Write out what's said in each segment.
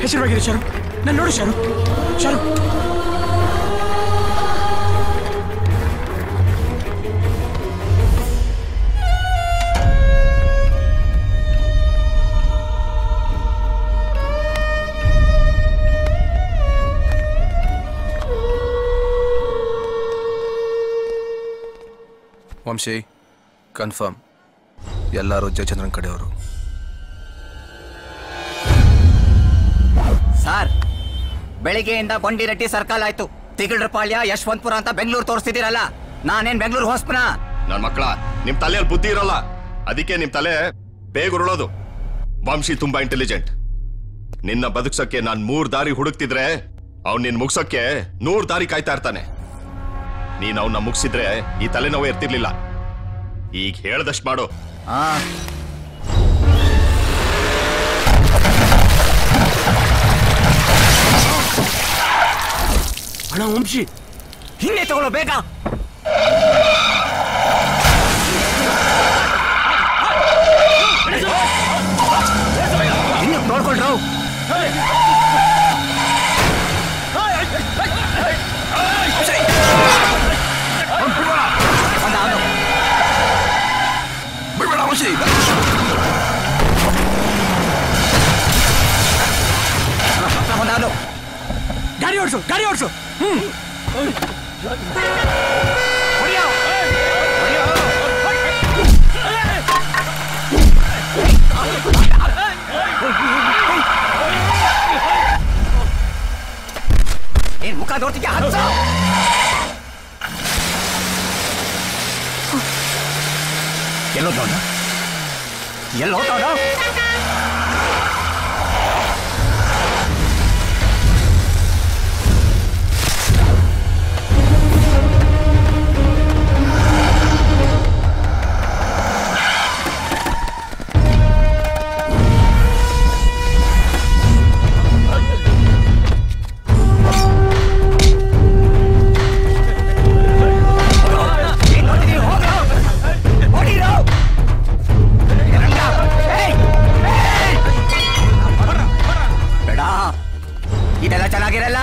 ಹೆಸರುವಾಗಿದೆ ಶಾರು, ನಾನು ನೋಡು ಶಾರು. ಶಾರು ವಂಶಿ ಕನ್ಫರ್ಮ್, ಎಲ್ಲರೂ ಜಯಚಂದ್ರನ್ ಕಡೆಯವರು. ಸರ್, ಬೆಳಿಗ್ಗೆಯಿಂದ ಬಂಡಿರೆಡ್ಡಿ ಸರ್ಕಲ್ ಆಯ್ತು, ತಿಗಳರಪಾಳ್ಯ, ಯಶವಂತಪುರ ಅಂತ ಬೆಂಗಳೂರು ತೋರಿಸ್ತಿದ್ದೀರಲ್ಲ, ನಾನೇನ್ ಬೆಂಗಳೂರು ಹೋಸ್ಪನ? ನನ್ ಮಕ್ಕಳ, ನಿಮ್ ತಲೆಯಲ್ಲಿ ಬುದ್ಧಿ ಇರೋಲ್ಲ, ಅದಕ್ಕೆ ನಿಮ್ ತಲೆ ಬೇಗ ಉರುಳೋದು. ವಂಶಿ ತುಂಬಾ ಇಂಟೆಲಿಜೆಂಟ್. ನಿನ್ನ ಬದುಕ್ಸಕ್ಕೆ ನಾನ್ 3 ದಾರಿ ಹುಡುಕ್ತಿದ್ರೆ ಅವ್ನ್ ನಿನ್ ಮುಗ್ಸಕ್ಕೆ 100 ದಾರಿ ಕಾಯ್ತಾ ಇರ್ತಾನೆ. ನೀನ್ ಅವನ್ನ ಮುಗಿಸಿದ್ರೆ ಈ ತಲೆನೋವು ಇರ್ತಿರ್ಲಿಲ್ಲ. ಈಗ ಹೇಳ್ದಷ್ಟು ಮಾಡು. ಅಣ್ಣ ವಂಶಿ, ಹಿಂದೆ ತಗೊಳ್ಳೋ ಬೇಗ. ಇನ್ನು ನೋಡ್ಕೊಳ್ರು. ಬಿಡ್ಬೇಡ ವಂಶಿ. ಗಾಡಿ ಓಡಿಸು, ಗಾಡಿ ಓಡಿಸು. ಏನ್ ಮುಖ ನೋಡ್ತಿದ್ಯಾ? ಎಲ್ಲೋದವನ ಇದೆಲ್ಲ ಚೆನ್ನಾಗಿರಲ್ಲ.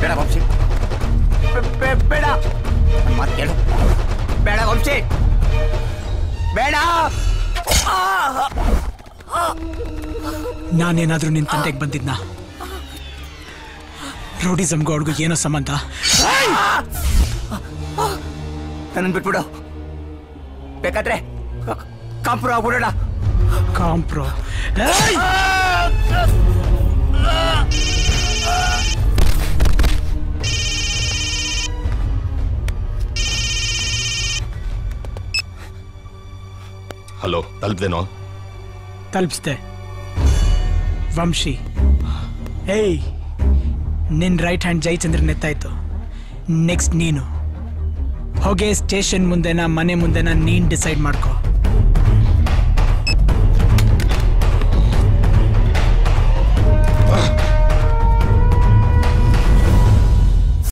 ಬೇಡ ವಂಶಿ, ಬೇಡ ಮಾತು ಕೇಳು. ಬೇಡ ವಂಶಿ, ಬೇಡ. ನಾನೇನಾದ್ರೂ ನಿನ್ ತಂದೆಗೆ ಬಂದಿದ್ನ? ರೌಡಿಸಮ್ಗೂ ಅವ್ರಿಗೂ ಏನೋ ಸಂಬಂಧ? ನನ್ನ ಬಿಟ್ಬಿಡು, ಬೇಕಾದ್ರೆ ಕಾಂಪ್ರೋ ಆಗ್ಬಿಡೋಣ. ಕಾಂಪ್ರೋ? ಹಲೋ, ತಲುಪ್ದೇನೋ? ತಲುಪಿಸ್ದೆ ವಂಶಿ. ಏಯ್, ನಿನ್ ರೈಟ್ ಹ್ಯಾಂಡ್ ಜಯಚಂದ್ರನ್ ಎತ್ತಾಯ್ತು. ನೆಕ್ಸ್ಟ್ ನೀನು ಹೋಗಿ ಸ್ಟೇಷನ್ ಮುಂದೆನಾ ಮನೆ ಮುಂದೆನಾ ನೀನ್ ಡಿಸೈಡ್ ಮಾಡ್ಕೋ.